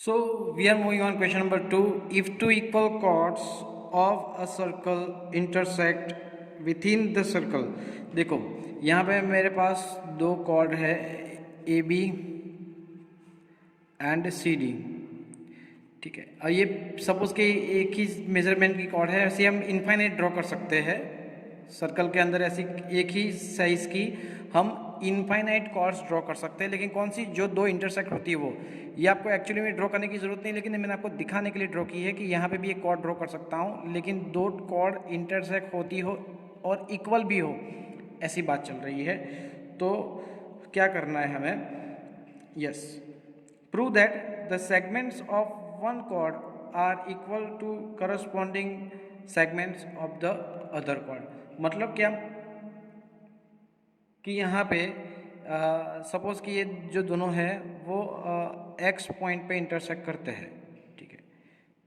So we are moving on question number 2. If two equal chords of a circle intersect within the circle, देखो यहाँ पे मेरे पास दो chord है A B and C D, ठीक है। और ये सपोज कि एक ही मेजरमेंट की कॉर्ड है, ऐसे हम इनफाइनाइट ड्रॉ कर सकते हैं सर्कल के अंदर। ऐसी एक ही साइज की हम इनफाइनाइट कॉर्ड्स ड्रॉ कर सकते हैं, लेकिन कौन सी, जो दो इंटरसेक्ट होती है वो। ये आपको एक्चुअली में ड्रॉ करने की ज़रूरत नहीं, लेकिन मैंने आपको दिखाने के लिए ड्रॉ की है कि यहाँ पे भी एक कॉर्ड ड्रॉ कर सकता हूँ, लेकिन दो कॉर्ड इंटरसेक्ट होती हो और इक्वल भी हो, ऐसी बात चल रही है। तो क्या करना है हमें? Yes, prove that the segments of one chord are equal to corresponding segments of the other chord। मतलब क्या कि यहाँ पे सपोज कि ये जो दोनों है वो एक्स पॉइंट पे इंटरसेक्ट करते हैं, ठीक है।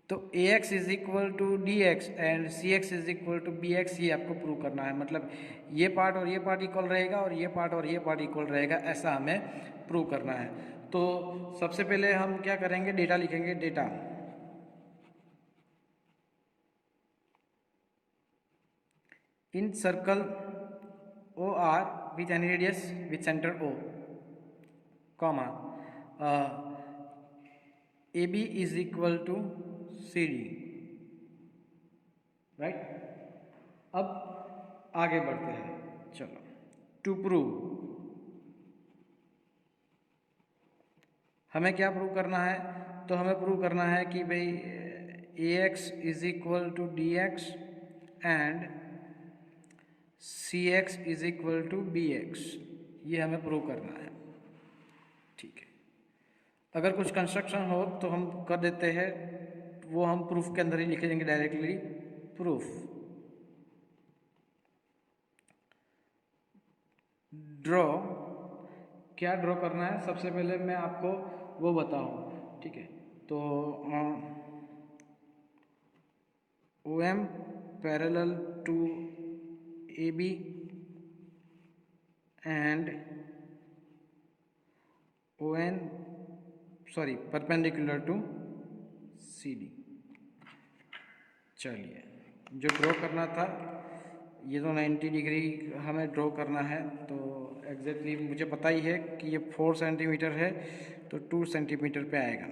तो A X is equal to D X and C X is equal to B X, ये आपको प्रूव करना है। मतलब ये पार्ट और ये पार्ट इक्वल रहेगा और ये पार्ट और ये पार्ट इक्वल रहेगा, ऐसा हमें प्रूव करना है। तो सबसे पहले हम क्या करेंगे, डेटा लिखेंगे। Data in circle O or with any radius with centre O, comma A B is equal to C D, right. अब आगे बढ़ते हैं, चलो। टू प्रूव, हमें क्या प्रूव करना है? तो हमें प्रूव करना है कि भाई A X is equal to D X and C X is equal to B X, ये हमें प्रूव करना है, ठीक है। अगर कुछ कंस्ट्रक्शन हो तो हम कर देते हैं, वो हम प्रूफ के अंदर ही लिख देंगे डायरेक्टली। प्रूफ ड्रॉ, क्या ड्रॉ करना है? सबसे पहले मैं आपको वो बताऊं, ठीक है। तो O M parallel to A B and O N, sorry, perpendicular to C D. चलिए, जो ड्रॉ करना था, ये तो 90 डिग्री हमें ड्रॉ करना है। तो एग्जैक्टली मुझे पता ही है कि ये 4 सेंटीमीटर है, तो 2 सेंटीमीटर पे आएगा।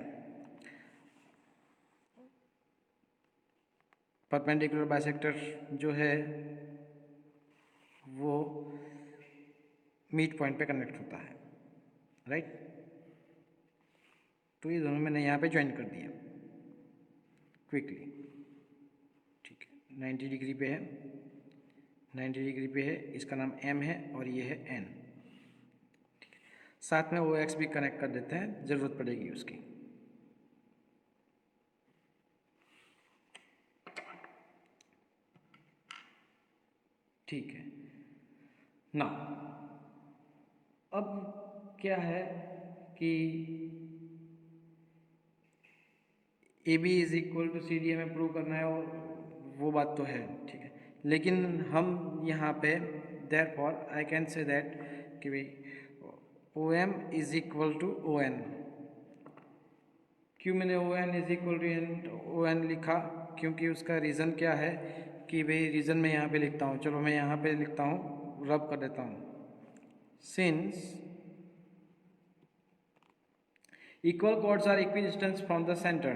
परपेंडिकुलर बाइसेक्टर जो है वो मिड पॉइंट पे कनेक्ट होता है, राइट। तो ये दोनों मैंने यहाँ पे ज्वाइन कर दिया क्विकली, ठीक है। 90 डिग्री पे है, 90 डिग्री पे है, इसका नाम एम है और ये है एन, ठीक है। साथ में ओ एक्स भी कनेक्ट कर देते हैं, ज़रूरत पड़ेगी उसकी। ठीक है ना। अब क्या है कि A B is equal to C D हमें प्रूव करना है, और वो बात तो है, ठीक है। लेकिन हम यहाँ पे therefore I can say that कि भाई O M is equal to O N. क्यों मैंने O N is equal to O N लिखा? क्योंकि उसका रीज़न क्या है कि भाई, रीज़न मैं यहाँ पे लिखता हूँ, चलो मैं यहाँ पे लिखता हूँ, रब कर देता हूँ। Since equal chords are equidistant from the center,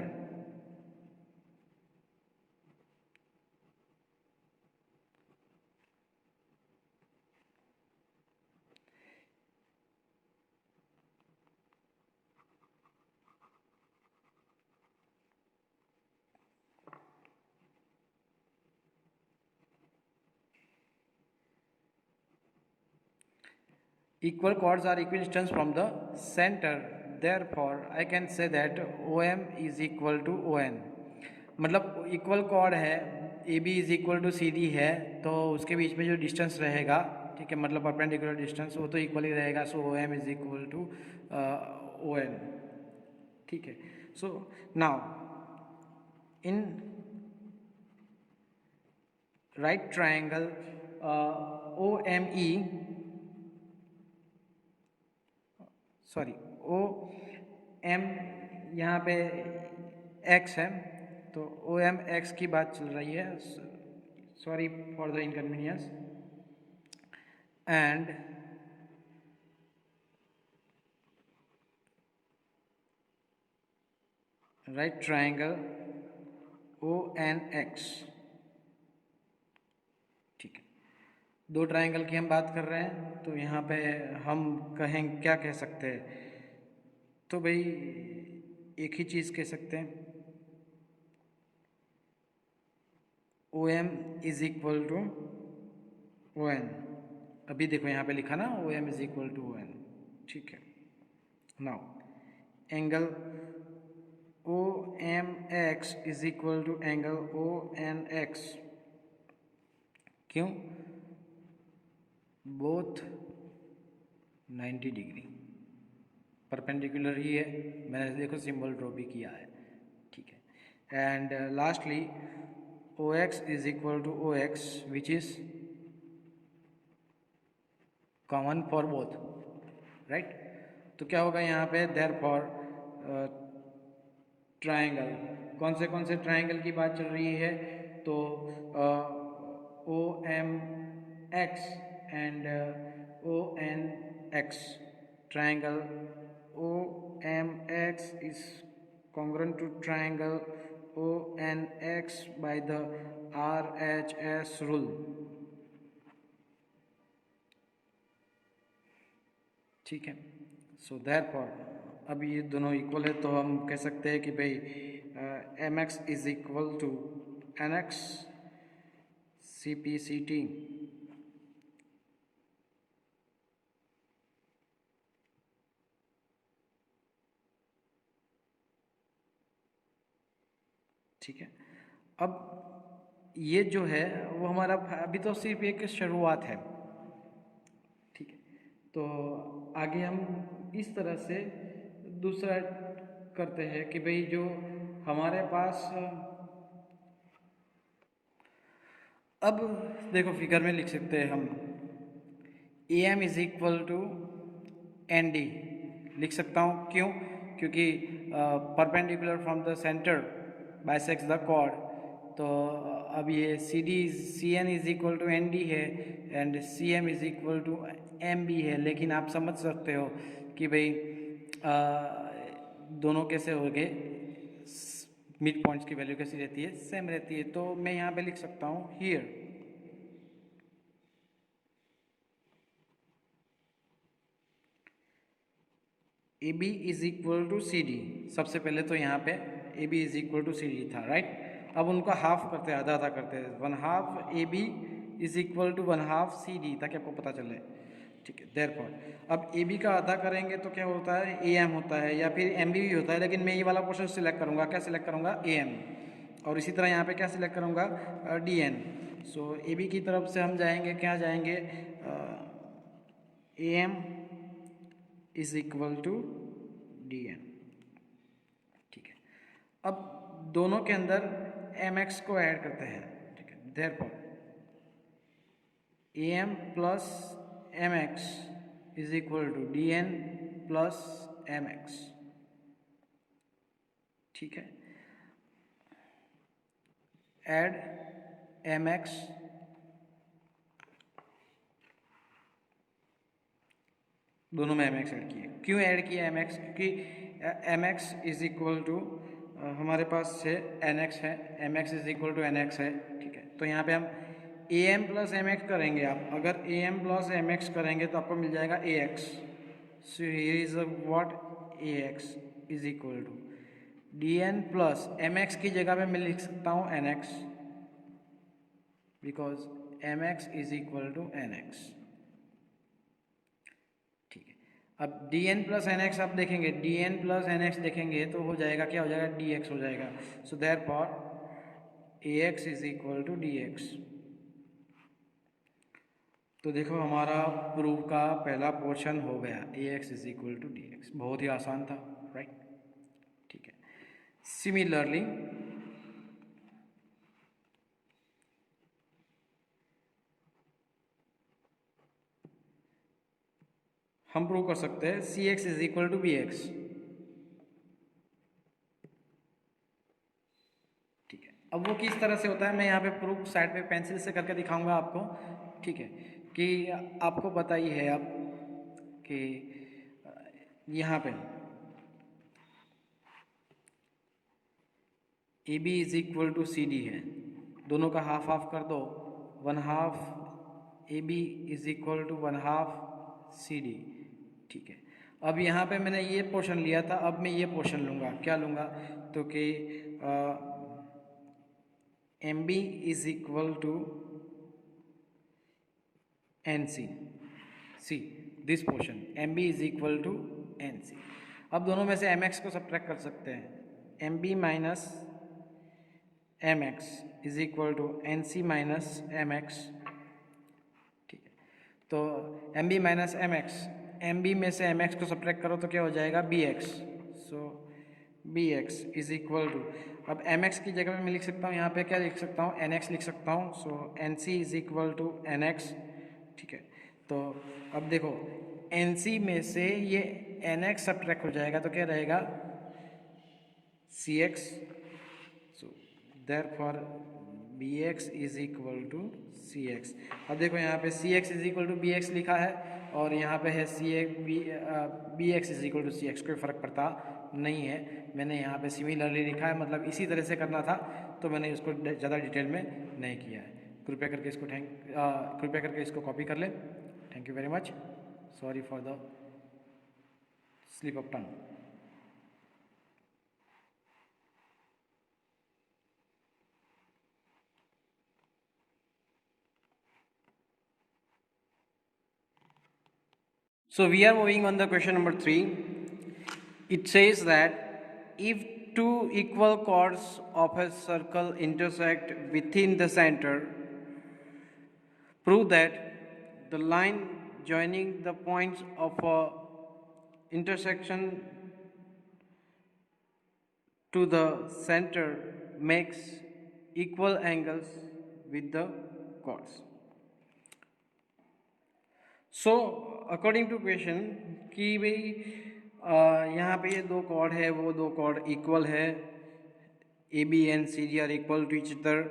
equal chords are equidistant from the center, therefore I can say that OM is equal to ON। मतलब इक्वल कॉर्ड है, A B is equal to C D है, तो उसके बीच में जो distance रहेगा, ठीक है, मतलब परपेंडिकुलर डिस्टेंस, वो तो इक्वल ही रहेगा। So O M is equal to O N, ठीक है। So now in right triangle O M E, sorry, O M यहाँ पे x है, तो ओ एम एक्स की बात चल रही है, sorry for the inconvenience, and right triangle O N X. ठीक है, दो ट्राइंगल की हम बात कर रहे हैं, तो यहाँ पे हम कहें क्या कह सकते हैं, तो भाई एक ही चीज़ कह सकते हैं, O M is equal to O N. अभी देखो यहाँ पे लिखा ना, O M is equal to O N. ठीक है, now angle O M X is equal to angle O N X. क्यों? बोथ 90 डिग्री परपेंडिकुलर ही है, मैंने देखो सिंबल ड्रॉ भी किया है। ठीक है, and lastly O X is equal to O X which is common for both, right. तो क्या होगा यहाँ पे, देयर फॉर ट्राइंगल, कौन से ट्राइंगल की बात चल रही है, तो O M X and O N X, triangle O M X is congruent to triangle ONX by the RHS rule। ठीक है, सो देयरफॉर अब ये दोनों इक्वल है, तो हम कह सकते हैं कि भाई M X is equal to N X C P C T. ठीक है, अब ये जो है वो हमारा अभी तो सिर्फ एक शुरुआत है। ठीक है, तो आगे हम इस तरह से दूसरा करते हैं कि भाई जो हमारे पास, अब देखो फिगर में लिख सकते हैं हम A M is equal to N D, लिख सकता हूँ। क्यों? क्योंकि perpendicular from the centre bisects the chord, तो अब ये C N is equal to N D है and C M is equal to M B है, लेकिन आप समझ सकते हो कि भाई दोनों कैसे हो गए, मिड पॉइंट्स की वैल्यू कैसी रहती है, सेम रहती है। तो मैं यहाँ पे लिख सकता हूँ here A B is equal to C D. सबसे पहले तो यहाँ पे A B is equal to C D था, राइट। अब उनका हाफ करते हैं, आधा आधा करते हैं, one half A B is equal to one half C D, ताकि आपको पता चले। ठीक है, देयरफॉर अब ए बी का आधा करेंगे तो क्या होता है, ए एम होता है, या फिर एम बी भी होता है, लेकिन मैं ये वाला पोर्शन सिलेक्ट करूँगा। क्या सिलेक्ट करूँगा? A M. और इसी तरह यहाँ पे क्या सिलेक्ट करूँगा? D N. So A B की तरफ से हम जाएंगे, क्या जाएंगे, A M is equal to D N. ठीक है, अब दोनों के अंदर एम एक्स को ऐड करते हैं। ठीक है, therefore A M plus M X is equal to D N plus M X. ठीक है, ऐड एम एक्स, दोनों में एम एक्स ऐड किए। क्यों ऐड किया एम एक्स? क्योंकि M X is equal to हमारे पास है एन एक्स है, M X is equal to N X है। ठीक है, तो यहाँ पे हम A M plus M X करेंगे। आप अगर A M plus M X करेंगे तो आपको मिल जाएगा A X. So here is what, A X is equal to D N plus M X की जगह पे मैं लिख सकता हूँ N X, because M X is equal to N X. ठीक है, अब D N plus N X आप देखेंगे, D N plus N X देखेंगे तो हो जाएगा, क्या हो जाएगा, डी एक्स हो जाएगा। So therefore A X is equal to D X. तो देखो हमारा प्रूफ का पहला पोर्शन हो गया, A X is equal to D X. बहुत ही आसान था, राइट। ठीक है, सिमिलरली हम प्रूव कर सकते हैं C X is equal to B X. अब वो किस तरह से होता है मैं यहाँ पे प्रूफ साइड पे पेंसिल से करके दिखाऊंगा आपको, ठीक है। कि आपको पता ही है अब कि यहाँ पे A B is equal to C D है, दोनों का हाफ हाफ कर दो, 1/2 A B is equal to 1/2 C D, ठीक है। अब यहाँ पे मैंने ये पोर्शन लिया था, अब मैं ये पोर्शन लूँगा, क्या लूँगा, तो कि M B is equal to N C, see this portion M B is equal to N C. अब दोनों में से एम एक्स को सब्ट्रैक्ट कर सकते हैं, M B minus M X is equal to N C minus M X, ठीक है। तो M B minus M X, M B में से एम एक्स को सब्ट्रैक्ट करो तो क्या हो जाएगा, B X. So B X is equal to, अब एम एक्स की जगह मैं लिख सकता हूँ यहाँ पे क्या लिख सकता हूँ, एन एक्स लिख सकता हूँ। So N C is equal to N X, ठीक है। तो अब देखो एन सी में से ये एन एक्स सब्ट्रैक्ट हो जाएगा तो क्या रहेगा, C X. So therefore B X is equal to C X. अब देखो यहाँ पे C X is equal to B X लिखा है और यहाँ पे है C X B X is equal to C X, कोई फ़र्क पड़ता नहीं है। मैंने यहाँ पे सिमिलरली लिखा है, मतलब इसी तरह से करना था, तो मैंने इसको ज़्यादा डिटेल में नहीं किया है। कृपया करके इसको कृपया करके इसको कॉपी कर लें। Thank you very much, sorry for the slip of tongue. So we are moving on the question number 3. It says that if two equal chords of a circle intersect within the center, prove that the line joining the points of a intersection to the center makes equal angles with the chords. So according to question कि भाई यहाँ पे ये दो chord है, वो दो chord equal है, A B and C D are equal to each other,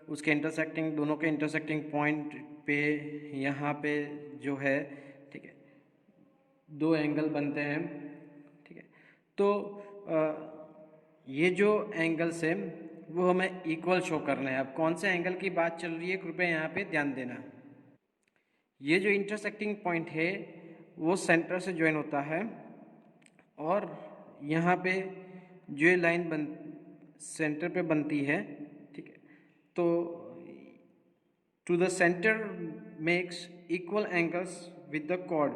उसके इंटरसेक्टिंग, दोनों के इंटरसेक्टिंग पॉइंट पे यहाँ पे जो है, ठीक है, दो एंगल बनते हैं, ठीक है। तो ये जो एंगल्स है वो हमें इक्वल शो करना है। अब कौन से एंगल की बात चल रही है कृपया यहाँ पे ध्यान देना। ये जो इंटरसेक्टिंग पॉइंट है वो सेंटर से ज्वाइन होता है और यहाँ पे जो लाइन सेंटर पे बनती है, ठीक है। तो to the centre makes equal angles with the chord,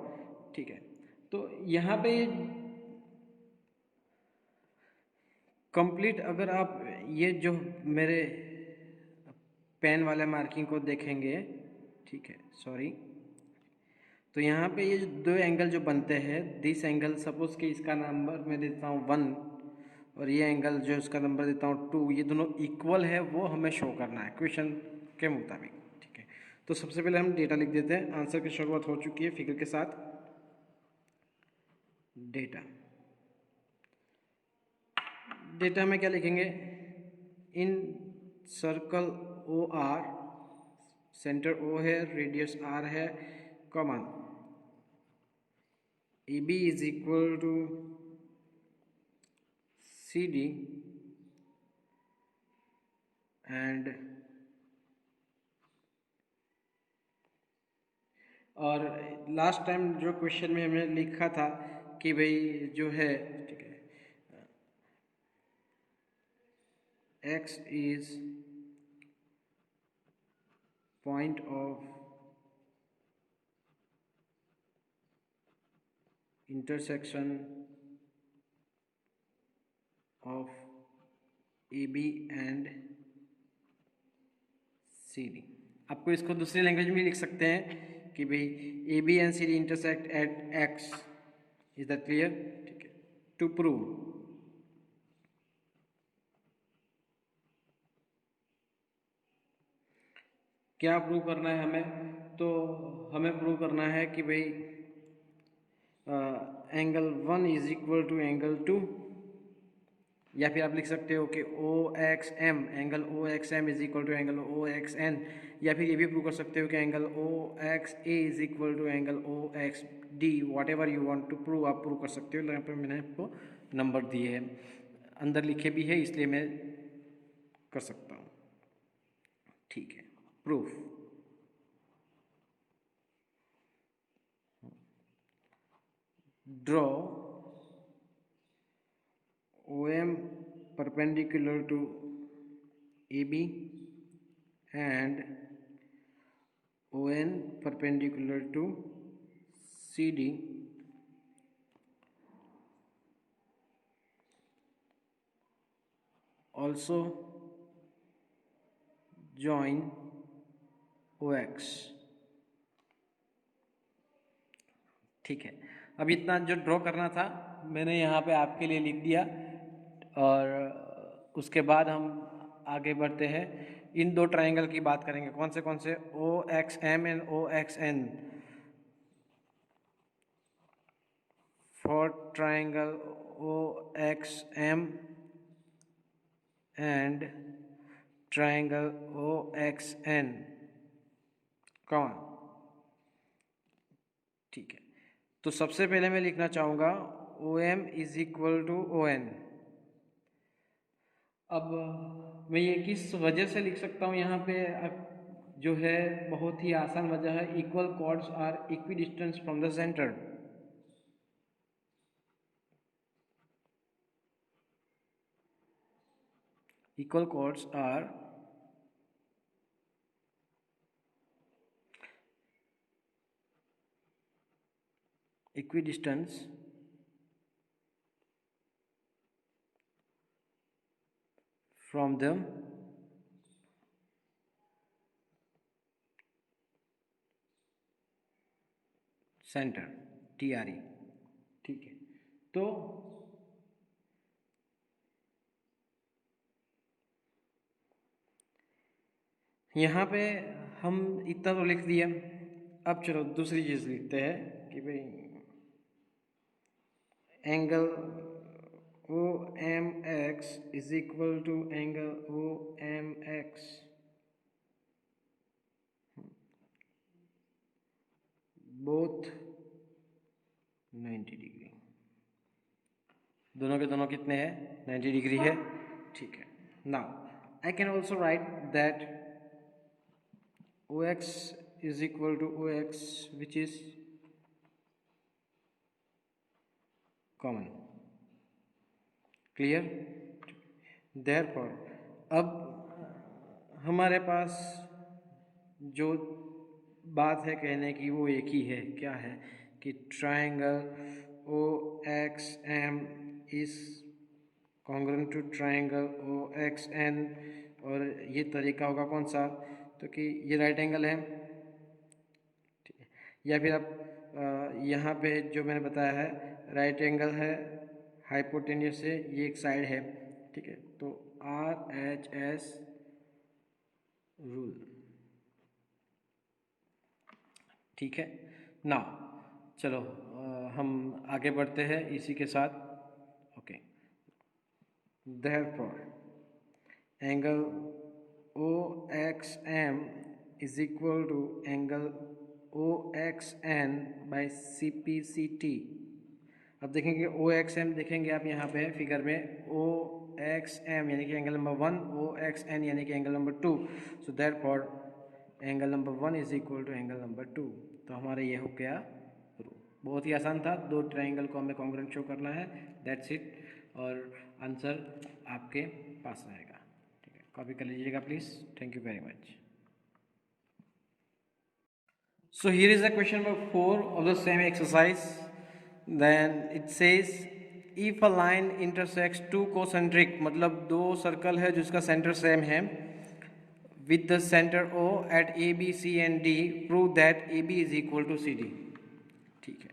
ठीक है। तो यहाँ पे कंप्लीट अगर आप ये जो मेरे पेन वाले मार्किंग को देखेंगे, ठीक है, सॉरी, तो यहाँ पे ये दो एंगल जो बनते हैं, दिस एंगल सपोज कि इसका नंबर मैं देता हूँ 1 और ये एंगल जो इसका नंबर देता हूँ 2, ये दोनों इक्वल है वो हमें शो करना है क्वेश्चन के मुताबिक, ठीक है। तो सबसे पहले हम डेटा लिख देते हैं, आंसर की शुरुआत हो चुकी है फिगर के साथ। डेटा, डेटा में क्या लिखेंगे, in circle O R, centre O है, रेडियस आर है, common A B is equal to C D and, और लास्ट टाइम जो क्वेश्चन में हमने लिखा था कि भाई जो है, ठीक है, x is point of intersection of A B and C D. आपको इसको दूसरी लैंग्वेज में लिख सकते हैं कि भाई A B and C D intersect at X, is that clear, ठीक है। टू प्रूव, क्या प्रूव करना है हमें, तो हमें प्रूव करना है कि भाई angle 1 is equal to angle 2, या फिर आप लिख सकते हो कि O X M, angle O X M is equal to angle O X N, या फिर ये भी प्रूव कर सकते हो कि angle O X A is equal to angle O X D, whatever you want to prove आप prove कर सकते हो। यहाँ पर मैंने आपको नंबर दिए हैं, अंदर लिखे भी है, इसलिए मैं कर सकता हूँ। ठीक है, proof. Draw OM perpendicular to AB and ON perpendicular to CD also join OX। ठीक है, अब इतना जो ड्रॉ करना था मैंने यहाँ पे आपके लिए लिख दिया, और उसके बाद हम आगे बढ़ते हैं। इन दो ट्रायंगल की बात करेंगे, कौन से OXM and OXN। For triangle OXM and triangle OXN, कौन? ठीक है, तो सबसे पहले मैं लिखना चाहूँगा OM is equal to ON। अब मैं ये किस वजह से लिख सकता हूँ यहाँ पे, जो है बहुत ही आसान वजह है, equal chords are equidistance from the centre. Equal chords are equidistance from the center, TRE। ठीक है, तो यहाँ पे हम इतना तो लिख दिया। अब चलो दूसरी चीज़ लिखते हैं कि भाई angle OMX is equal to angle OMX both 90 degree. दोनों के दोनों कितने हैं? 90 डिग्री है। ठीक है, now I can also right that OX is equal to OX which is common, clear। therefore अब हमारे पास जो बात है कहने की वो एक ही है, क्या है कि triangle OXM is congruent to triangle OXN, और ये तरीका होगा कौन सा, तो कि ये राइट एंगल है, ठीक है, या फिर आप यहाँ पे जो मैंने बताया है राइट एंगल है, हाइपोटेन्यूस है, ये एक साइड है, ठीक है, तो RHS रूल। ठीक है ना, चलो हम आगे बढ़ते हैं इसी के साथ। Okay, therefore angle OXM is equal to angle OXN by CPCT। अब देखेंगे OXM, देखेंगे आप यहाँ पे फिगर में OXM यानी कि एंगल नंबर 1, OXN यानी कि angle number 2। So therefore angle number 1 is equal to angle number 2। तो हमारा ये हो गया प्रूफ। बहुत ही आसान था, दो ट्रायंगल को हमें कॉन्ग्रुएंट शो करना है, दैट्स इट, और आंसर आपके पास रहेगा। ठीक है, कॉपी कर लीजिएगा please. Thank you very much. So here is the question number 4 of the same exercise. Then it says if a line intersects two concentric, मतलब दो सर्कल है जिसका सेंटर सेम है, with the center O at A, B, C and D, prove that AB is equal to CD। ठीक है,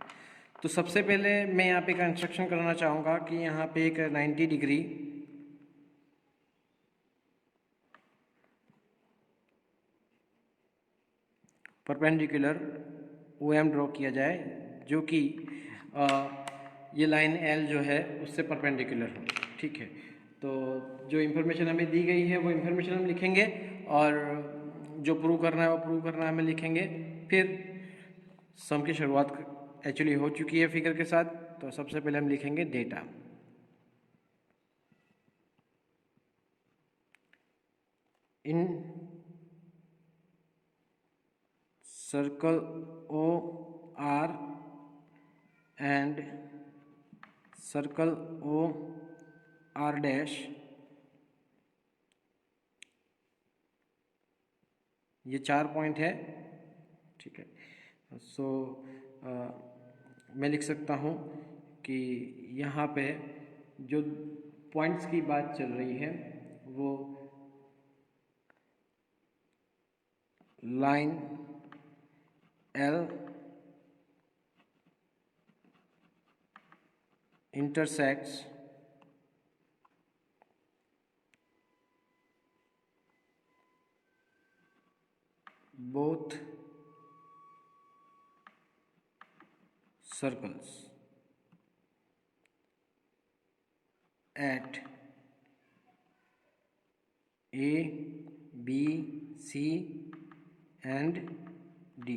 तो सबसे पहले मैं यहाँ पे कंस्ट्रक्शन करना चाहूँगा कि यहाँ पे एक 90 डिग्री परपेंडिकुलर OM ड्रॉ किया जाए, जो कि ये लाइन L जो है उससे परपेंडिकुलर हो। ठीक है, तो जो इन्फॉर्मेशन हमें दी गई है वो इन्फॉर्मेशन हम लिखेंगे, और जो प्रूव करना है वो प्रूव करना हमें लिखेंगे। फिर सम की शुरुआत एक्चुअली हो चुकी है फिगर के साथ, तो सबसे पहले हम लिखेंगे data. In circle O R and circle O R dash, ये 4 पॉइंट है, ठीक है। सो मैं लिख सकता हूँ कि यहाँ पे जो पॉइंट्स की बात चल रही है वो line L intersects both circles at A, B, C and D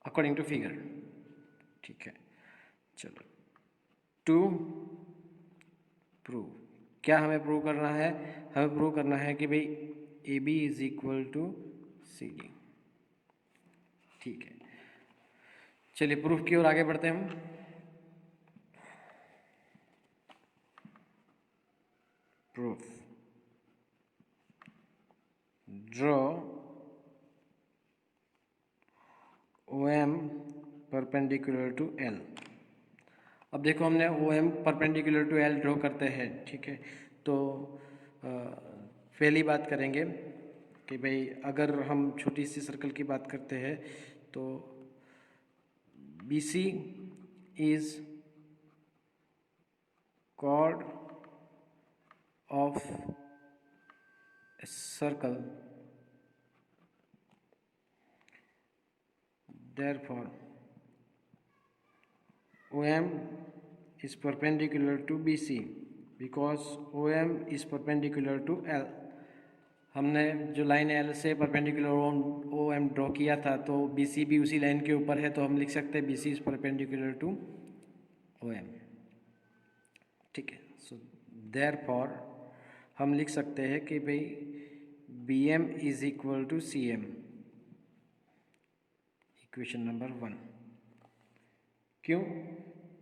according to figure, ठीक है। चलो, टू प्रूव, क्या हमें प्रूव करना है? हमें प्रूव करना है कि भाई A B is equal to C D, ठीक है। चलिए प्रूफ की ओर आगे बढ़ते हैं हम। Proof, draw O M perpendicular to L. अब देखो हमने O M perpendicular to L draw करते हैं, ठीक है। तो पहली बात करेंगे कि भाई अगर हम छोटी सी सर्कल की बात करते हैं तो B C is chord of a circle, therefore OM is perpendicular to BC because OM is perpendicular to L। हमने जो लाइन L से परपेंडिकुलर OM ड्रॉ किया था, तो BC भी उसी लाइन के ऊपर है, तो हम लिख सकते हैं BC is perpendicular to OM, ठीक है। सो देयरफॉर हम लिख सकते हैं कि भाई BM is equal to CM, equation number 1। क्यों?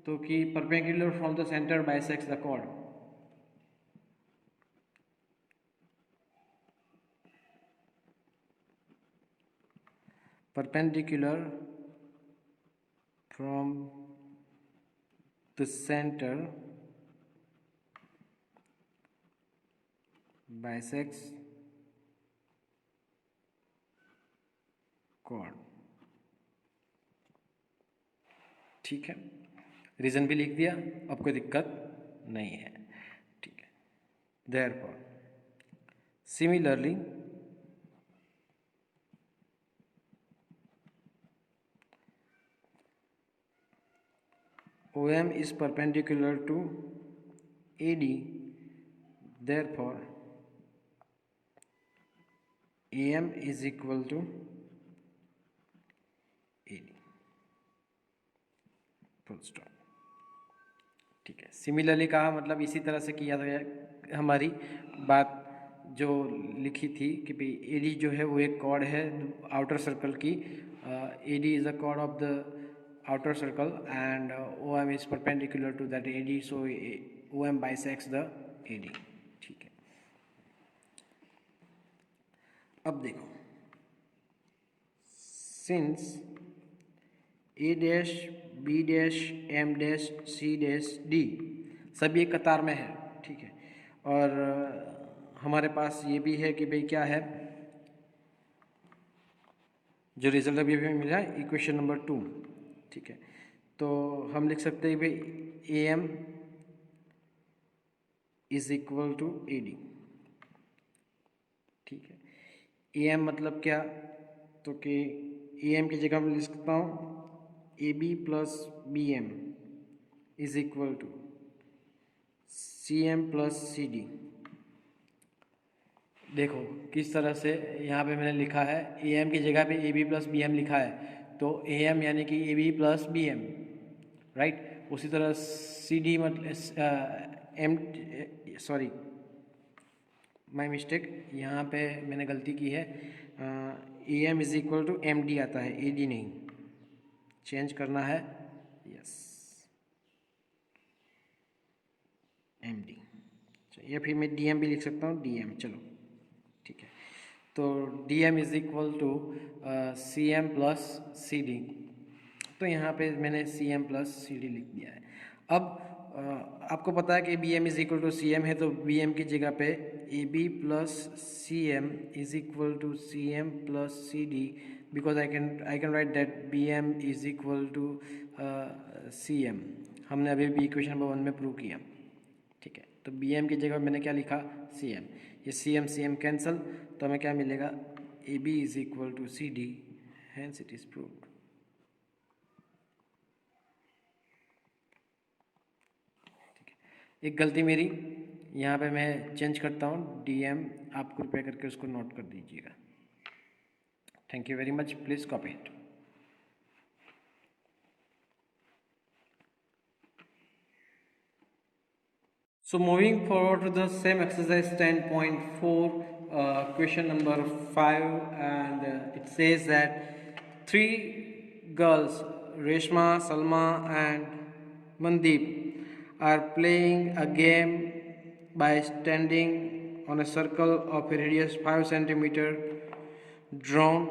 तो कि perpendicular from the centre bisects the chord, perpendicular from the center bisects chord, ठीक है। रीजन भी लिख दिया, अब कोई दिक्कत नहीं है, ठीक है। Therefore similarly OM is perpendicular to AD, therefore AM is equal to AD, full stop, ठीक है। सिमिलरली कहा मतलब इसी तरह से किया गया। हमारी बात जो लिखी थी कि भाई AD जो है वो एक कॉर्ड है आउटर सर्कल की, AD is a cord of the outer circle and OM is perpendicular to that AD, so OM bisects the AD, ठीक है। अब देखो, since A dash B dash M dash C dash D सभी एक कतार में है, ठीक है। और हमारे पास ये भी है कि भाई क्या है, जो रिजल्ट अभी हमें मिला इक्वेशन नंबर 2, ठीक है। तो हम लिख सकते हैं भाई AM is equal to AD, ठीक है। AM मतलब क्या, तो कि AM की जगह मैं लिख सकता हूँ AB plus BM is equal to CM plus CD। देखो किस तरह से यहाँ पे मैंने लिखा है, AM की जगह पे AB प्लस BM लिखा है, तो AM यानी कि AB प्लस BM, राइट। उसी तरह CD मतलब M, सॉरी माई मिस्टेक, यहाँ पे मैंने गलती की है, AM is equal to MD आता है, AD नहीं, चेंज करना है, यस MD, या फिर मैं DM भी लिख सकता हूँ, DM, चलो ठीक है। तो DM is equal to CM plus CD, तो यहाँ पे मैंने CM प्लस CD लिख दिया है। अब आपको पता है कि BM is equal to CM है, तो BM की जगह पे AB plus CM is equal to CM plus CD, because I can write that BM is equal to CM। हमने अभी भी इक्वेशन नंबर 1 में प्रूव किया, ठीक है। तो BM की जगह मैंने क्या लिखा, CM, ये CM कैंसल, तो हमें क्या मिलेगा, AB is equal to CD, hence it is proved. एक गलती मेरी, यहाँ पे मैं चेंज करता हूँ DM, आप कृपया करके उसको नोट कर दीजिएगा। Thank you very much, please copy it. So moving forward to the same exercise 10.4, question number 5, and it says that 3 girls, Reshma, Salma and Mandeep, are playing a game by standing on a circle of a radius 5 centimeter drawn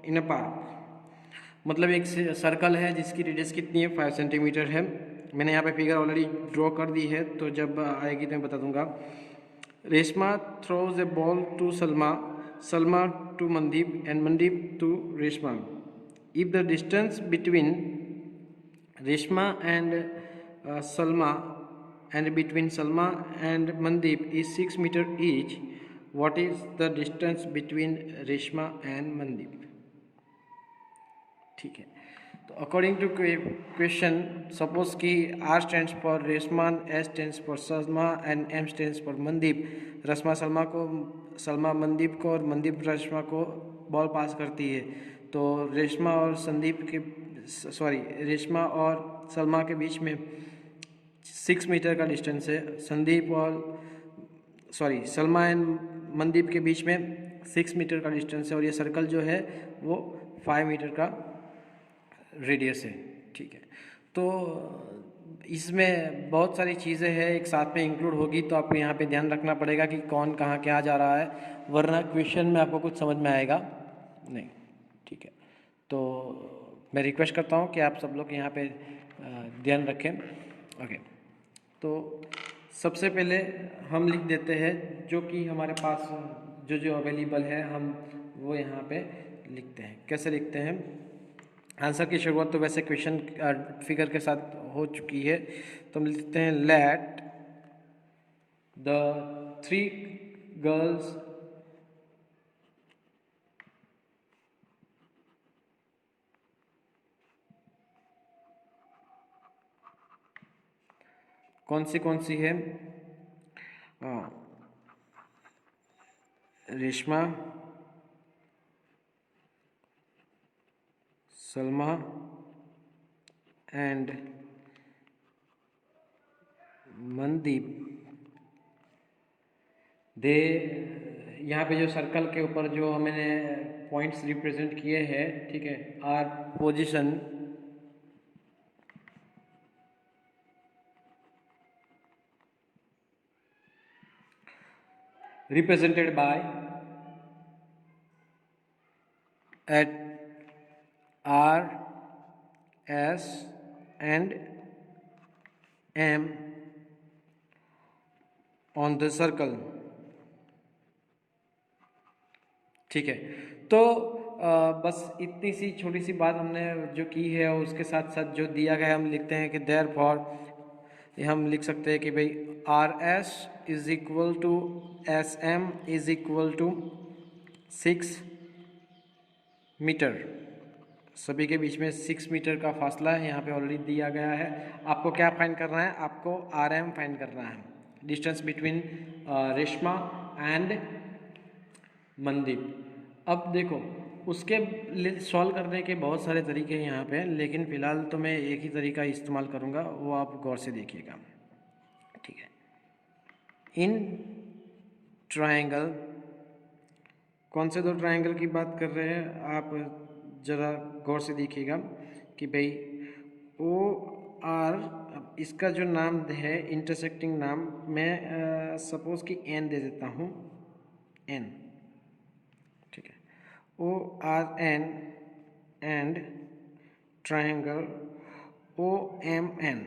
in a park। मतलब एक circle है जिसकी radius कितनी है, 5 centimetre है। मैंने यहाँ पे फिगर ऑलरेडी ड्रॉ कर दी है, तो जब आएगी तो मैं बता दूंगा। Reshma throws a ball to Salma, Salma to Mandeep and Mandeep to Reshma. If the distance between Reshma and Salma and between Salma and Mandeep is 6 meter each, what is the distance between Reshma and Mandeep? ठीक है, तो अकॉर्डिंग टू क्वेश्चन, सपोज कि R stands for Reshma, S stands for Salma and M stands for Mandeep. Rashma Salma Mandeep को और मनदीप रेशमा को ball pass करती है, तो रेशमा और रेशमा और सलमा के बीच में 6 मीटर का डिस्टेंस है। सलमा एंड मनदीप के बीच में 6 मीटर का डिस्टेंस है, और ये सर्कल जो है वो 5 मीटर का रेडियस है, ठीक है। तो इसमें बहुत सारी चीज़ें हैं एक साथ में इंक्लूड होगी, तो आपको यहाँ पे ध्यान रखना पड़ेगा कि कौन कहाँ क्या जा रहा है, वरना क्वेश्चन में आपको कुछ समझ में आएगा नहीं, ठीक है। तो मैं रिक्वेस्ट करता हूँ कि आप सब लोग यहाँ पे ध्यान रखें, ओके। तो सबसे पहले हम लिख देते हैं जो कि हमारे पास जो अवेलेबल है, हम वो यहाँ पे लिखते हैं। कैसे लिखते हैं, आंसर की शुरुआत तो वैसे क्वेश्चन फिगर के साथ हो चुकी है, तो हम लिखते हैं लेट द 3 गर्ल्स कौन सी है, रेशमा, सलमा एंड मनदीप, दे, यहाँ पे जो सर्कल के ऊपर जो मैंने पॉइंट्स रिप्रेजेंट किए हैं, ठीक है, are position represented by at R, S and M on the circle, ठीक है। तो बस इतनी सी छोटी सी बात हमने जो की है, उसके साथ साथ जो दिया गया है हम लिखते हैं कि देयरफॉर, हम लिख सकते हैं कि भाई RS is equal to SM is equal to 6 metre. सभी के बीच में 6 मीटर का फासला है, यहाँ पे ऑलरेडी दिया गया है। आपको क्या फाइंड करना है, आपको RM फाइंड करना है, distance between Reshma and Mandeep. अब देखो उसके सॉल्व करने के बहुत सारे तरीके हैं यहाँ पे, लेकिन फ़िलहाल तो मैं एक ही तरीका इस्तेमाल करूँगा, वो आप गौर से देखिएगा। ठीक है, इन ट्रायंगल, कौन से दो ट्रायंगल की बात कर रहे हैं आप ज़रा गौर से देखिएगा कि भाई ओ आर, अब इसका जो नाम है इंटरसेक्टिंग नाम, मैं सपोज़ कि एन दे देता हूँ, एन। ठीक है, O R N and triangle O M N.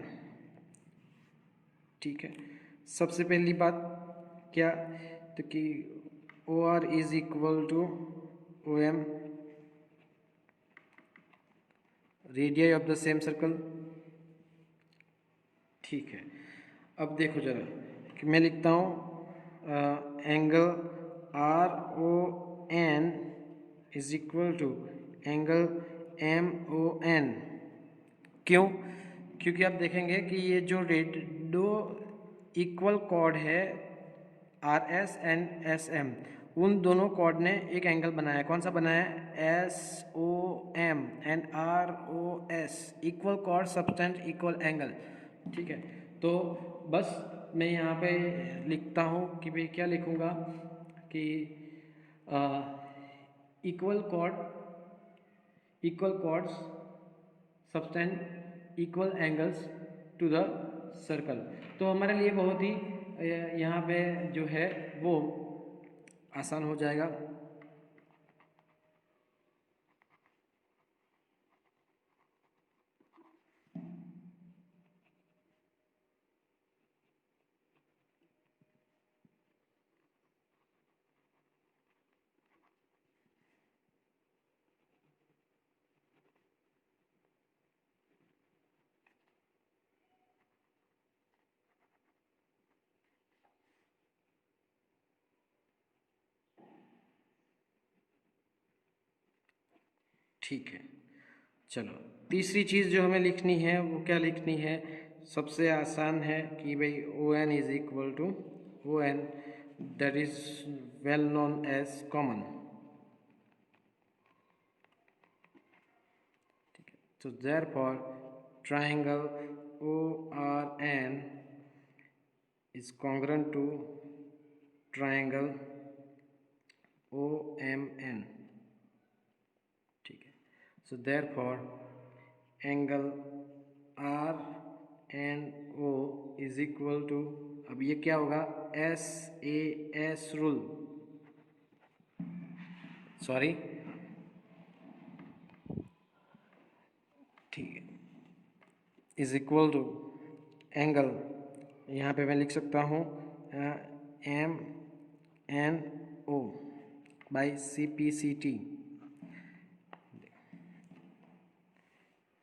ठीक है, सबसे पहली बात क्या, तो कि O R is equal to O M, radius of the same circle. ठीक है, अब देखो जरा कि मैं लिखता हूँ angle R O N is equal to angle M O N. क्यों? क्योंकि आप देखेंगे कि ये जो दो इक्वल कॉर्ड है R S and S M, उन दोनों कॉर्ड ने एक एंगल बनाया। कौन सा बनाया? S O M and R O S, equal chord subtend equal angle. ठीक है, तो बस मैं यहाँ पे लिखता हूँ कि भाई क्या लिखूँगा कि equal chords subtend equal angles to the circle. तो हमारे लिए बहुत ही यहाँ पे जो है वो आसान हो जाएगा। ठीक है, चलो तीसरी चीज़ जो हमें लिखनी है वो क्या लिखनी है? सबसे आसान है कि भाई O N is equal to O N, that is well known as common. ठीक है, तो therefore triangle O R N is congruent to triangle OMN। ठीक है, so therefore angle RNO is equal to, अब ये क्या होगा? SAS रूल, सॉरी, ठीक है, इज इक्वल टू एंगल, यहाँ पे मैं लिख सकता हूँ MNO by CPCT।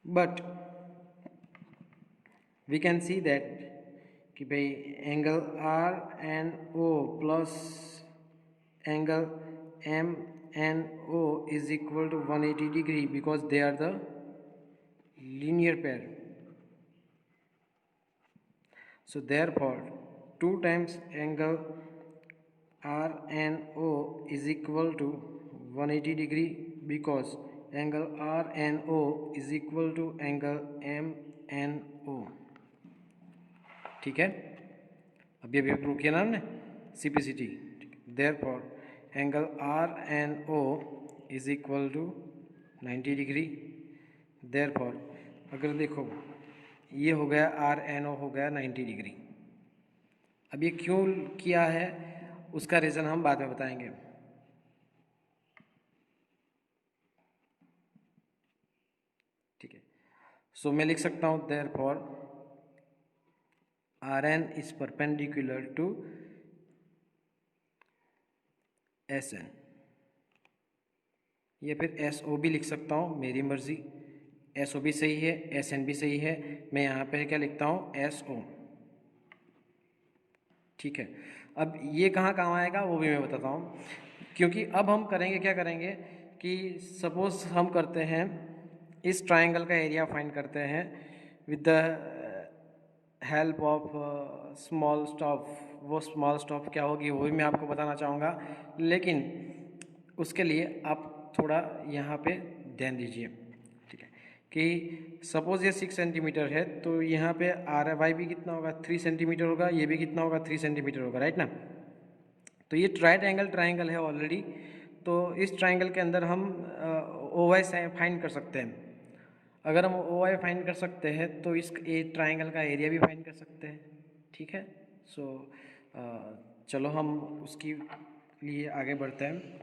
But we can see that कि भाई angle RNO plus angle MNO is equal to 180 degree because they are the linear pair. So therefore 2 times angle RNO is equal to 180 degree because angle RNO is equal to angle MNO। ठीक है, अभी अभी prove किया ना हमने CPCT। Therefore angle RNO is equal to 90 degree. Therefore अगर देखो ये हो गया RNO हो गया 90 डिग्री। अब ये क्यों किया है उसका रीज़न हम बाद में बताएंगे। ठीक है, सो मैं लिख सकता हूँ therefore RN is perpendicular to SN, या फिर SO भी लिख सकता हूँ, मेरी मर्ज़ी। SO भी सही है, SN भी सही है, मैं यहाँ पे क्या लिखता हूँ? SO। ठीक है, अब ये कहाँ काम आएगा वो भी मैं बताता हूँ, क्योंकि अब हम करेंगे क्या करेंगे कि सपोज़ हम करते हैं इस ट्रायंगल का एरिया फाइंड करते हैं with the help of small stop, वो स्मॉल स्टॉप क्या होगी वो भी मैं आपको बताना चाहूँगा, लेकिन उसके लिए आप थोड़ा यहाँ पे ध्यान दीजिए, ठीक है, कि सपोज़ ये 6 सेंटीमीटर है तो यहाँ पे आर वाई भी कितना होगा, 3 सेंटीमीटर होगा, ये भी कितना होगा, 3 सेंटीमीटर होगा, राइट ना। तो ये ट्राइंगल है ऑलरेडी, तो इस ट्राइंगल के अंदर हम ओ वाई फाइंड कर सकते हैं। अगर हम ओ वाई फाइंड कर सकते हैं तो इस ट्राइंगल का एरिया भी फाइंड कर सकते हैं, ठीक है। सो चलो हम उसकी लिए आगे बढ़ते हैं।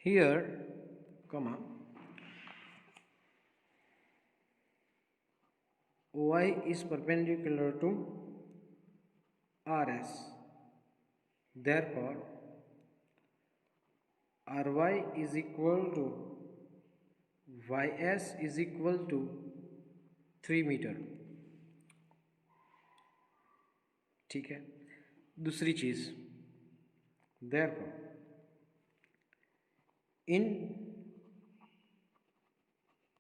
Here comma O Y is perpendicular to R S, therefore ry is equal to ys is equal to 3 metre, ठीक है। दूसरी चीज़, therefore इन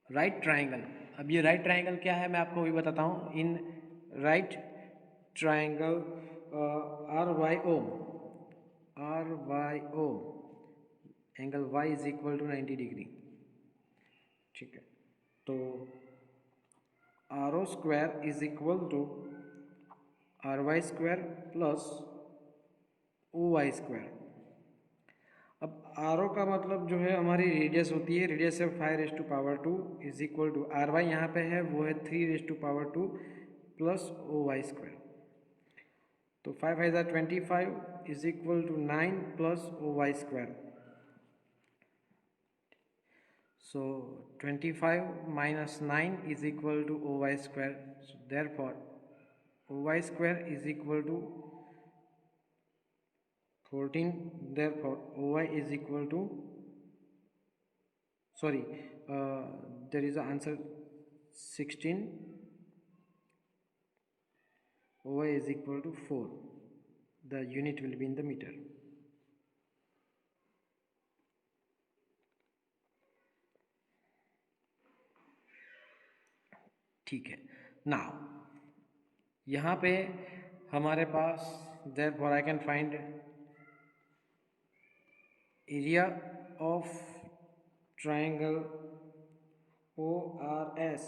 राइट ट्राइंगल, अब ये राइट ट्राइंगल क्या है मैं आपको भी बताता हूँ। In right triangle R Y O angle Y is equal to 90 degree, ठीक है। तो R O square is equal to R Y square plus O Y square. अब आर ओ का मतलब जो है हमारी रेडियस होती है, रेडियस है 5⁻² is equal to R Y यहाँ पे है वो है 3⁻² प्लस ओ वाई स्क्वायर। तो 5 5 25 is equal to 9 plus O Y square. So 25 minus 9 is equal to OY square. So therefore OY square is equal to 14. Therefore OY is equal to, sorry, there is an answer 16. OY is equal to 4. The unit will be in the meter. ठीक है। Now यहाँ पे हमारे पास therefore I can find area of triangle ORS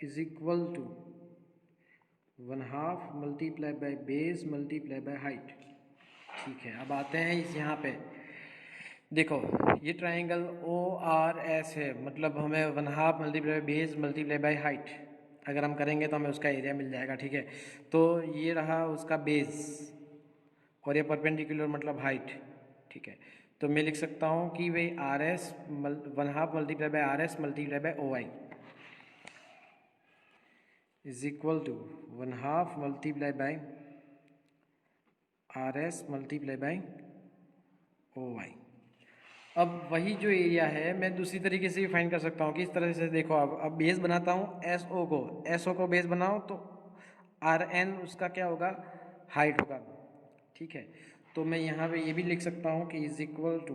is equal to 1/2 multiply by base multiply by height, ठीक है। अब आते हैं इस यहाँ पे, देखो ये ट्राइंगल ओ आर एस है, मतलब हमें 1/2 multiply by base multiply by height अगर हम करेंगे तो हमें उसका एरिया मिल जाएगा, ठीक है। तो ये रहा उसका बेस और ये परपेंडिकुलर मतलब हाइट, ठीक है। तो मैं लिख सकता हूँ कि भाई R S 1/2 multiply by R S multiply by O Y is equal to 1/2 multiply by R S multiply by O Y. अब वही जो एरिया है मैं दूसरी तरीके से भी फाइंड कर सकता हूँ कि इस तरह से, देखो अब बेस बनाता हूँ एस ओ को बेस बनाओ तो आर एन उसका क्या होगा, हाइट होगा, ठीक है। तो मैं यहाँ पे ये भी लिख सकता हूँ कि is equal to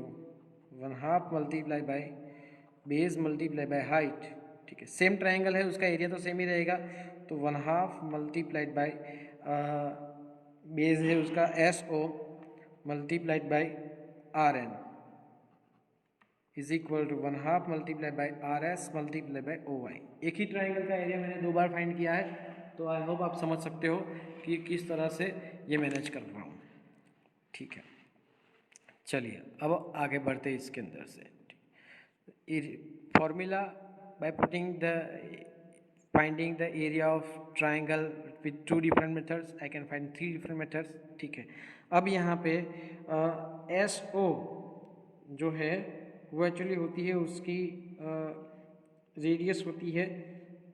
1/2 multiply by base multiply by height, ठीक है। सेम ट्राइंगल है उसका एरिया तो सेम ही रहेगा, तो 1/2 मल्टीप्लाइड बाय बेस है उसका S O multiplied by R N is equal to 1/2 multiply by R S multiply by O Y. एक ही ट्राइंगल का एरिया मैंने 2 बार फाइंड किया है, तो आई होप आप समझ सकते हो कि किस तरह से ये मैनेज कर रहा हूँ, ठीक है। चलिए अब आगे बढ़ते इसके अंदर से। Formula by putting the finding the area of triangle with 2 different methods I can find 3 different methods, ठीक है। अब यहाँ पे एस ओ जो है वो एक्चुअली होती है उसकी रेडियस होती है,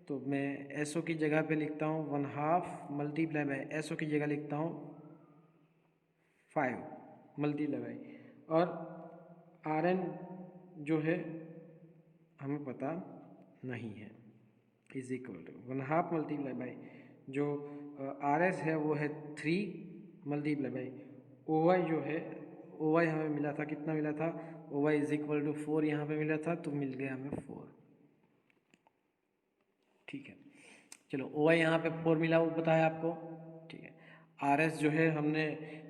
तो मैं एस ओ की जगह पे लिखता हूँ 1/2 मल्टीप्लाई बाय एस ओ की जगह लिखता हूँ 5 मल्टीप्लाई बाय, और आर एन जो है हमें पता नहीं है, is equal to 1/2 multiply by जो आर एस है वो है 3 मल्टीप्लाई बाय ओ वाई जो है, ओ वाई हमें मिला था, कितना मिला था O Y is equal to 4 यहाँ पे मिला था, तो मिल गया हमें 4। ठीक है, चलो ओ वाई यहाँ पे 4 मिला, वो पता है आपको। ठीक है, आर एस जो है हमने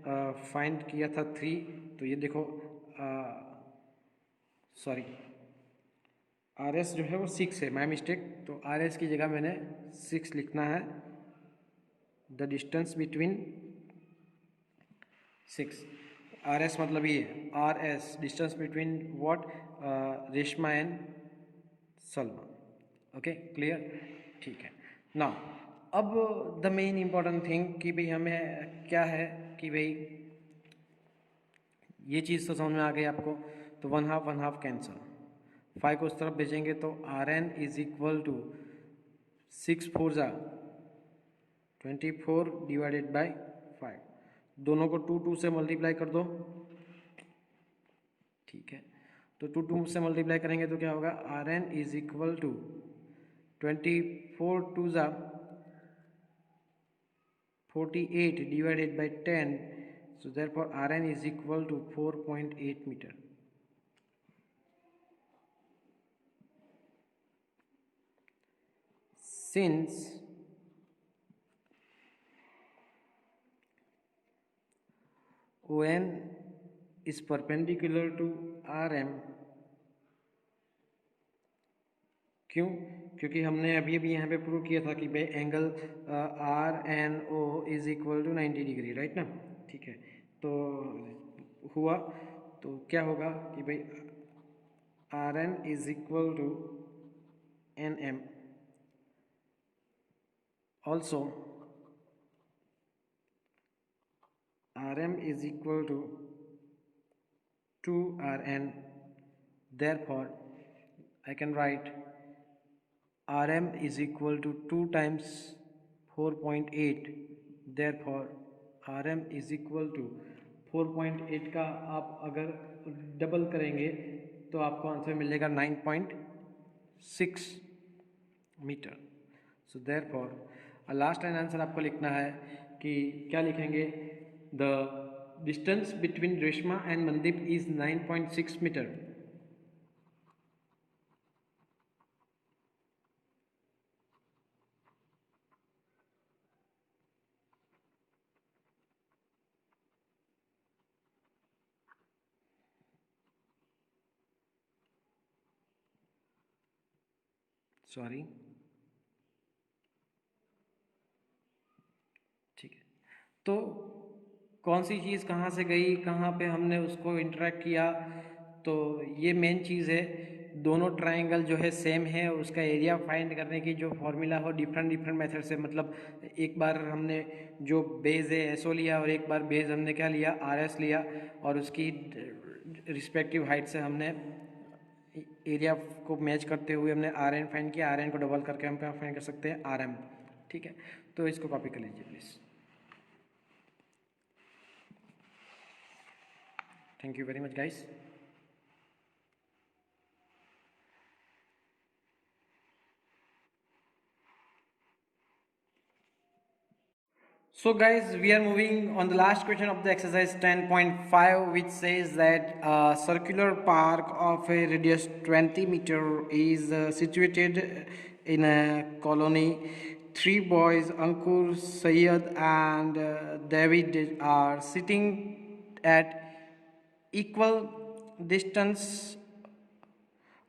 फाइंड किया था 3, तो ये देखो सॉरी आर एस जो है वो 6 है, माई मिस्टेक। तो आर एस की जगह मैंने 6 लिखना है। The distance between 6, R S मतलब ये R S distance between what, Reshma and Salma. Okay, clear? ठीक है ना। अब द मेन इम्पॉर्टेंट थिंग कि भाई हमें क्या है कि भाई ये चीज़ तो समझ में आ गई आपको। तो 1/2 कैंसल, 5 को उस तरफ भेजेंगे तो R N is equal to 6 4 जा 24 डिवाइडेड बाई 5। दोनों को 2 2 से मल्टीप्लाई कर दो। ठीक है, तो 2 2 से मल्टीप्लाई करेंगे तो क्या होगा, R N is equal to 24 2 जा 48 divided by 10, so therefore Rn is equal to 4.8 meter. Since ON is perpendicular to RM, क्यों? क्योंकि हमने अभी अभी यहाँ पे प्रूव किया था कि भाई angle R N O is equal to 90 degree, right ना। ठीक है, तो हुआ तो क्या होगा कि भाई R N is equal to N M, also Rm is equal to 2Rn. Therefore, I can write Rm is equal to 2 times 4.8. Therefore, Rm is equal to 4.8 का आप अगर डबल करेंगे तो आपको आंसर मिलेगा 9.6 metre. So therefore last line answer आपको लिखना है कि क्या लिखेंगे, the distance between Reshma and Mandeep is 9.6 metre. Sorry, ठीक है, तो कौन सी चीज़ कहाँ से गई, कहाँ पे हमने उसको इंटरेक्ट किया, तो ये मेन चीज़ है। दोनों ट्रायंगल जो है सेम है, उसका एरिया फाइंड करने की जो फॉर्मूला हो डिफरेंट डिफरेंट मेथड से, मतलब एक बार हमने जो बेस है एसओ लिया और एक बार बेस हमने क्या लिया, आरएस लिया, और उसकी रिस्पेक्टिव हाइट से हमने एरिया को मैच करते हुए हमने आर एन फाइंड किया। आर एन को डबल करके हम क्या फाइंड कर सकते हैं, आर एम। ठीक है, तो इसको कॉपी कर लीजिए please. Thank you very much, guys. So guys, we are moving on the last question of the exercise 10.5, which says that a circular park of a radius 20 meter is situated in a colony. Three boys, Ankur, Sayed and David, are sitting at equal distance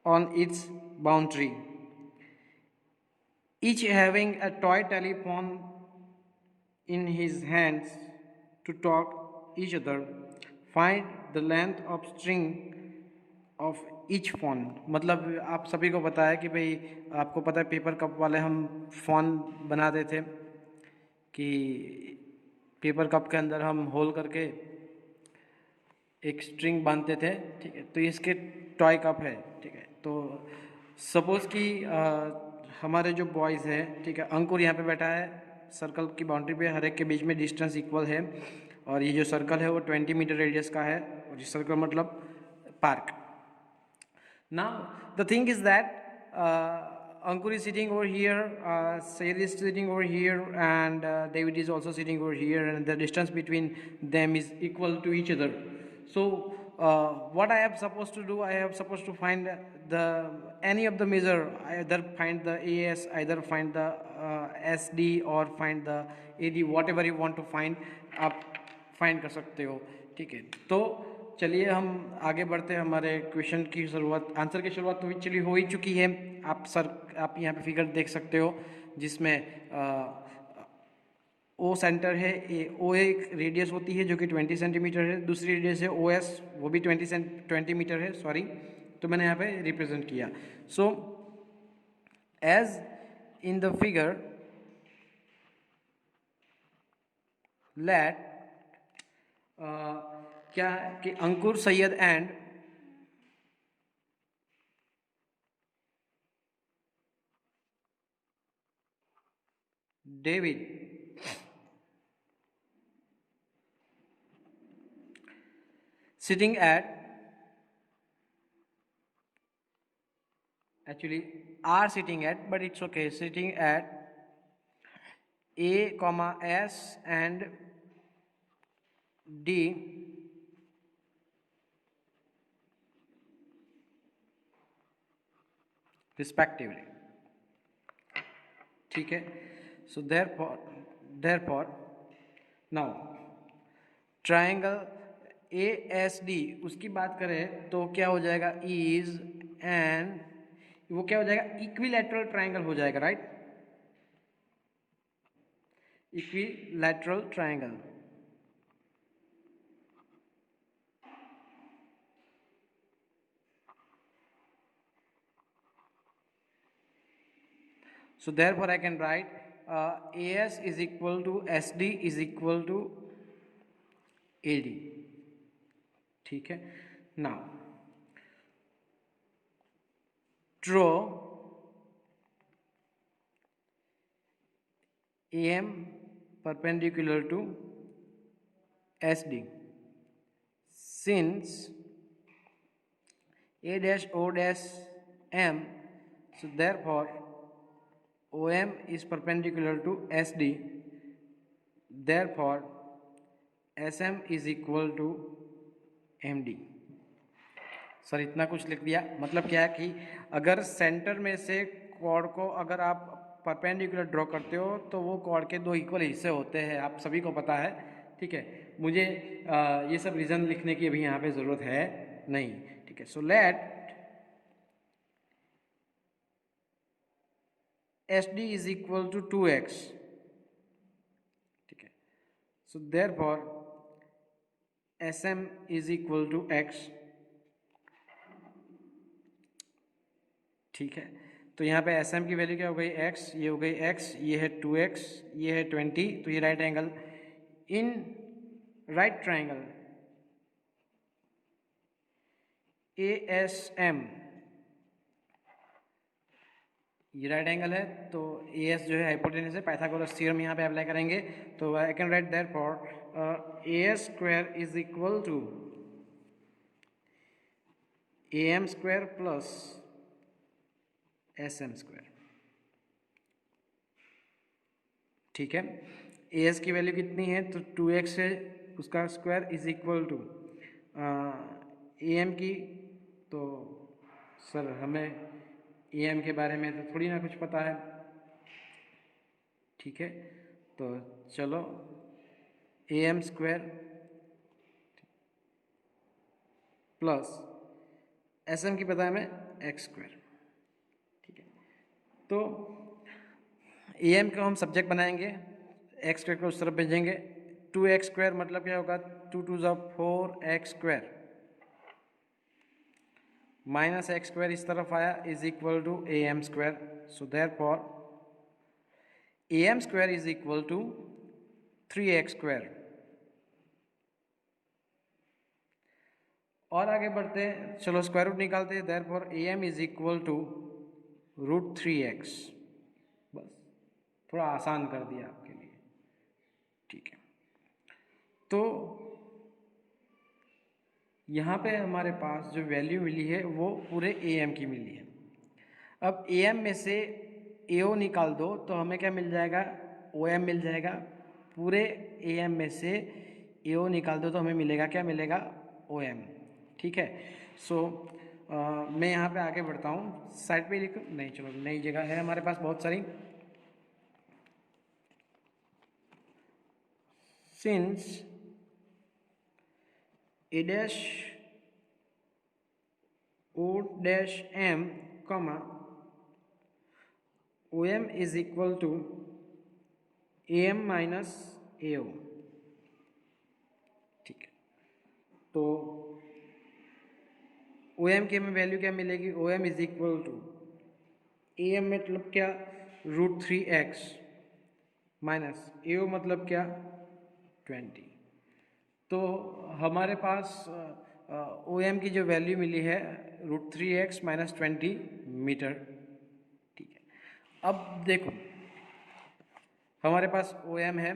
on its boundary, each having a toy telephone in his hands to talk each other. Find the length of string of each phone. मतलब आप सभी को पता है कि भाई, आपको पता है पेपर कप वाले हम फ़ोन बनाते थे कि पेपर कप के अंदर हम होल करके एक स्ट्रिंग बांधते थे। ठीक है, तो इसके टॉय कप है। ठीक है, तो सपोज़ कि हमारे जो बॉयज़ हैं, ठीक है, अंकुर यहाँ पे बैठा है सर्कल की बाउंड्री पे, हर एक के बीच में डिस्टेंस इक्वल है, और ये जो सर्कल है वो 20 मीटर रेडियस का है, और ये सर्कल मतलब park. Now the thing is that Ankur is sitting over here, Sayed is sitting over here, and David is also sitting over here, and the distance between them is equal to each other. So what I have supposed to do, I have supposed to find the any of the measure, either find the AS, either find the SD or find the AD, whatever you want to find, आप find कर सकते हो। ठीक है, तो चलिए हम आगे बढ़ते हैं। हमारे क्वेश्चन की शुरुआत, आंसर की शुरुआत तो चलिए हो ही चुकी है। आप यहाँ पे फिगर देख सकते हो जिसमें ओ सेंटर है, ओ एक रेडियस होती है जो कि 20 सेंटीमीटर है, दूसरी रेडियस है ओ एस, वो भी 20 मीटर है, सॉरी, तो मैंने यहाँ पे रिप्रेजेंट किया। So as in the figure let क्या है कि Ankur, Syed and David sitting at, actually are sitting at, but it's okay, sitting at A comma S and D respectively। ठीक है, so therefore now triangle A S D, उसकी बात करें तो क्या हो जाएगा, इज एंड वो क्या हो जाएगा, इक्विलैटरल ट्राइंगल हो जाएगा, right, equilateral triangle. So therefore I can write AS is equal to SD is equal to AD। ठीक है, now draw AM perpendicular to SD since A dash O dash M, so therefore OM is perpendicular to SD, therefore SM is equal to MD। Sir इतना कुछ लिख दिया, मतलब क्या है कि अगर सेंटर में से कॉर्ड को अगर आप परपेंडिकुलर ड्रॉ करते हो तो वो कॉर्ड के दो इक्वल हिस्से होते हैं, आप सभी को पता है। ठीक है, मुझे ये सब रीज़न लिखने की अभी यहाँ पे ज़रूरत है नहीं। ठीक है, so let S D is equal to 2x। ठीक है, so therefore S M is equal to x। ठीक है, तो यहाँ पे एस एम की वैल्यू क्या हो गई, x, ये हो गई x, ये है 2x, ये है 20, तो ये right angle in right triangle A S M, ये राइट एंगल है, तो ए एस जो है हाइपोटेनस है, पाइथागोरस थ्योरम यहाँ पे अप्लाई करेंगे, तो I can write therefore A S square is equal to A M square plus S M square. ठीक है, ए एस की वैल्यू कितनी है, तो 2x है, उसका square is equal to A M की, तो सर हमें ए एम के बारे में तो थोड़ी ना कुछ पता है। ठीक है, तो चलो A M square plus S M की पता है हमें एक्स स्क्वायर। ठीक है, तो ए एम को हम सब्जेक्ट बनाएंगे, एक्स स्क्वायर को उस तरफ भेजेंगे, 2x स्क्वायर मतलब क्या होगा, 2 2 ज़ा 4x square minus x square इस तरफ आया is equal to A M square. So therefore A M square is equal to 3x square. और आगे बढ़ते हैं, चलो स्क्वायर रूट निकालते हैं, therefore A M is equal to √3x। बस थोड़ा आसान कर दिया आपके लिए। ठीक है, तो यहाँ पे हमारे पास जो वैल्यू मिली है वो पूरे ए एम की मिली है। अब ए एम में से ए ओ निकाल दो तो हमें क्या मिल जाएगा, ओ एम मिल जाएगा। पूरे ए एम में से ए ओ निकाल दो तो हमें मिलेगा क्या, मिलेगा ओ एम। ठीक है। सो मैं यहाँ पे आगे बढ़ता हूँ, साइड पे लिख नहीं, चलो नई जगह है हमारे पास बहुत सारी। Since A dash O dash M comma O M is equal to A M minus A O, ठीक है। तो ओ एम की हमें वैल्यू क्या मिलेगी, O M is equal to A M मतलब क्या, √3x माइनस ए ओ मतलब क्या, 20। तो हमारे पास ओ एम की जो वैल्यू मिली है √3x माइनस 20 मीटर, ठीक है। अब देखो हमारे पास ओ एम है,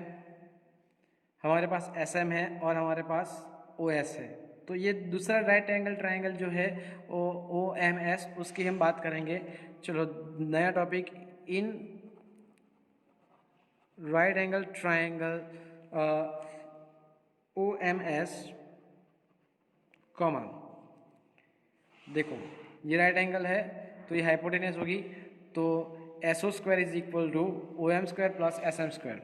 हमारे पास एस एम है और हमारे पास ओ एस है। तो ये दूसरा राइट एंगल ट्राइंगल जो है ओ एम एस, उसकी हम बात करेंगे। चलो नया topic, in right angle triangle O M S comma, देखो ये राइट एंगल है तो ये हाइपोटेनस होगी, तो SO square is equal to O M square plus S M square,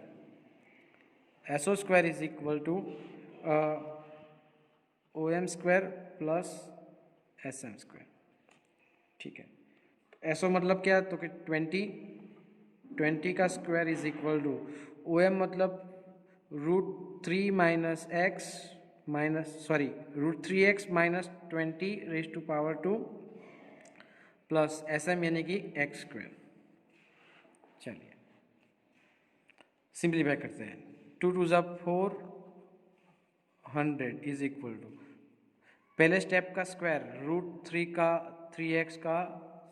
SO square is equal to O M square plus S M square, ठीक है। SO मतलब क्या, तो कि 20 का square is equal to O M मतलब √3 minus x minus sorry √3x minus 20 raised to power 2 plus S M यानी कि एक्स स्क्वायर। चलिए सिंप्लीफाई करते हैं, 2 × 4 100 इज इक्वल टू, पहले स्टेप का स्क्वायर √3 का 3x का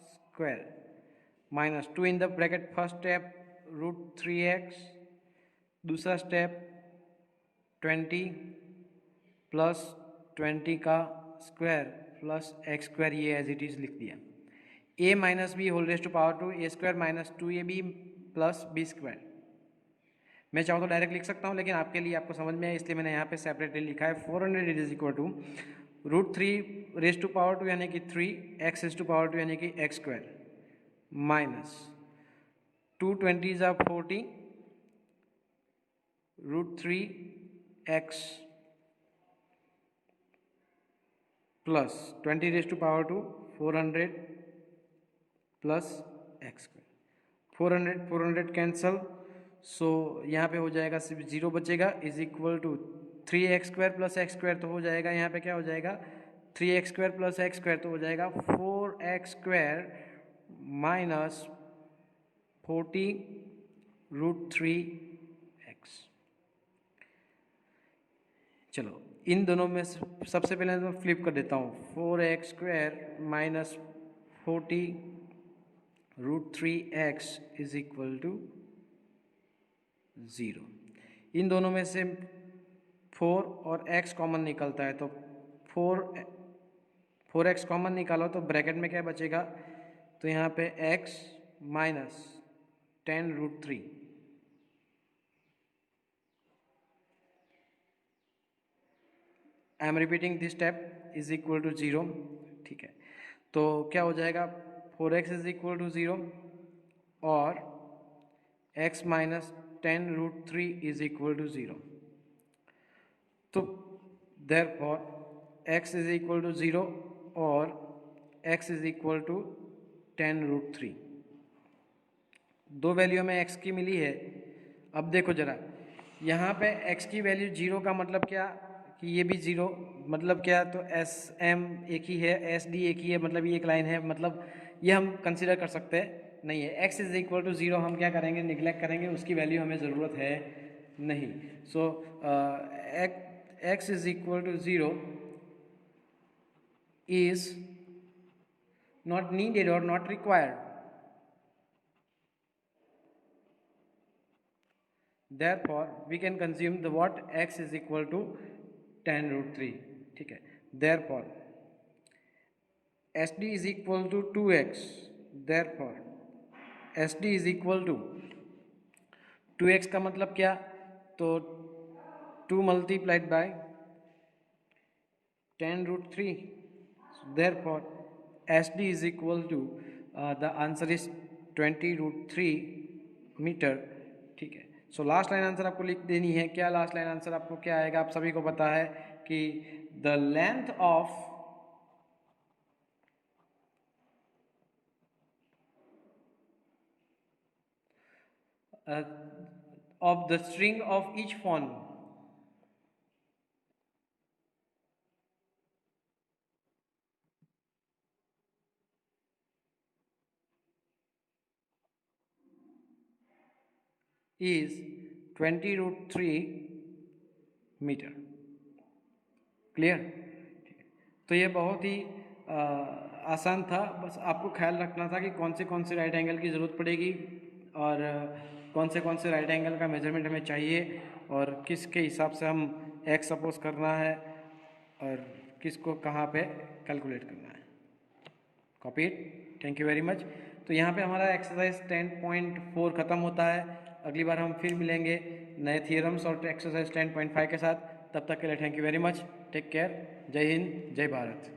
square minus 2 in the bracket, first step √3x, दूसरा स्टेप 20 प्लस 20 का स्क्वायर प्लस एक्स स्क्वायर, ये एज इट इज़ लिख दिया। A minus B whole raise to power 2 A square minus 2ab plus B square, मैं चाहूँ तो direct लिख सकता हूँ, लेकिन आपके लिए आपको समझ में आए इसलिए मैंने यहाँ पे सेपरेटली लिखा है। 400 is equal to √3 raise to power 2 यानी कि 3 एक्स रेज टू पावर 2 यानी कि एक्स स्क्वायर माइनस 220 ज़ा 40 √3x plus 20 raise to power 2 400 plus X square, 400 cancel, so यहाँ पे हो जाएगा सिर्फ 0 बचेगा, is equal to 3x square plus X square, तो हो जाएगा यहाँ पे क्या हो जाएगा 3x square plus X square, तो हो जाएगा 4x स्क्वायर माइनस 40 √3x। चलो इन दोनों में सबसे पहले मैं फ्लिप कर देता हूँ, 4x square minus 40 √3x is equal to 0। इन दोनों में से 4 और x कॉमन निकलता है, तो 4x कॉमन निकालो तो ब्रैकेट में क्या बचेगा, तो यहाँ पे x minus 10 √3, I am repeating this step, is equal to 0, ठीक है। तो क्या हो जाएगा 4x इज इक्वल टू 0 और x minus 10 √3 is equal to 0, तो therefore x is equal to 0 और x इज इक्वल टू 10 √3, दो वैल्यू हमें x की मिली है। अब देखो जरा यहाँ पे x की वैल्यू 0 का मतलब क्या कि ये भी 0, मतलब क्या, तो एस एम एक ही है, एस डी एक ही है, मतलब ये एक लाइन है, मतलब ये हम कंसिडर कर सकते हैं नहीं है। x इज इक्वल टू 0 हम क्या करेंगे, निगलेक्ट करेंगे, उसकी वैल्यू हमें ज़रूरत है नहीं। So x is equal to 0 is not needed or not required, therefore we can consume the what, x is equal to 10 √3, ठीक है। therefore SD is equal to 2x, therefore SD is equal to 2x का मतलब क्या, तो 2 multiplied by 10√3. So therefore SD is equal to the answer is 20√3 metre. ठीक है. So last line answer आपको लिख देनी है. क्या लास्ट लाइन आंसर आपको क्या आएगा? आप सभी को पता है कि the length of the string of each phone is 20√3 metre. Clear? तो ये बहुत ही आसान था. बस आपको ख्याल रखना था कि कौन से राइट एंगल की ज़रूरत पड़ेगी और कौन से राइट एंगल का मेजरमेंट हमें चाहिए और किसके हिसाब से हम एक्स सपोज करना है और किसको कहाँ पे कैलकुलेट करना है. Copy it. Thank you very much. तो यहाँ पे हमारा एक्सरसाइज 10.4 ख़त्म होता है. अगली बार हम फिर मिलेंगे नए थियरम्स और एक्सरसाइज 10.5 के साथ. तब तक के लिए thank you very much. Take care. जय हिंद, जय भारत.